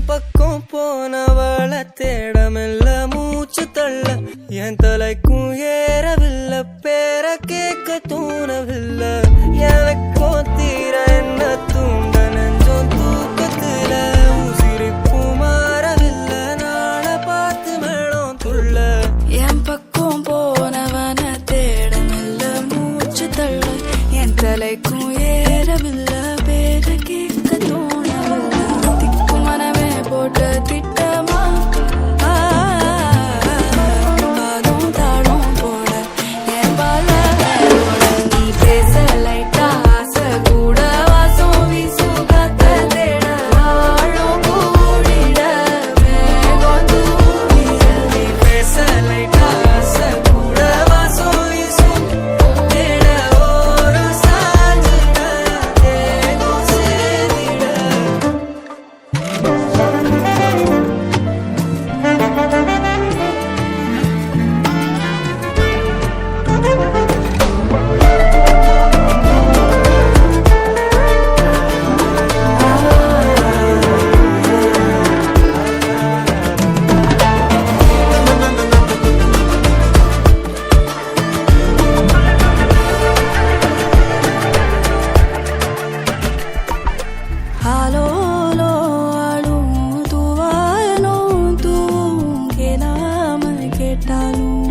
பக்கம் போனவள தேடமெல்ல மூச்சு தள்ள என் தலைக்கும் ஏறவில்லை பேர கேட்க தோணவில்லை எனக்கோ தீர என்ன தூண்ட நெஞ்சம் தூக்கத்துல உசிரிப்பு மாறவில்லை நாள பார்த்து மேளம் துள்ள என் பக்கம் போனவன தேடமெல்ல மூச்சு தள்ள என் தலைக்கும் ஏறவில்லை பேர கேட்க தோணவில்லை போட்டு திட்டமா பாதும் தாடும் போட என் பால நீ பேச லைட்டா ஆசை கூட வாசம் வீசும் காத்த தேட ஆழம் கூடிட மேகம் தூவிட நீ பேச லைட்டா ஆசை கூட வாசம் வீசும் தேட ஒரு சாஞ்சிட தேகம் சேதிட Halo, lo, alu, tu vayano, tu, que la me que talu.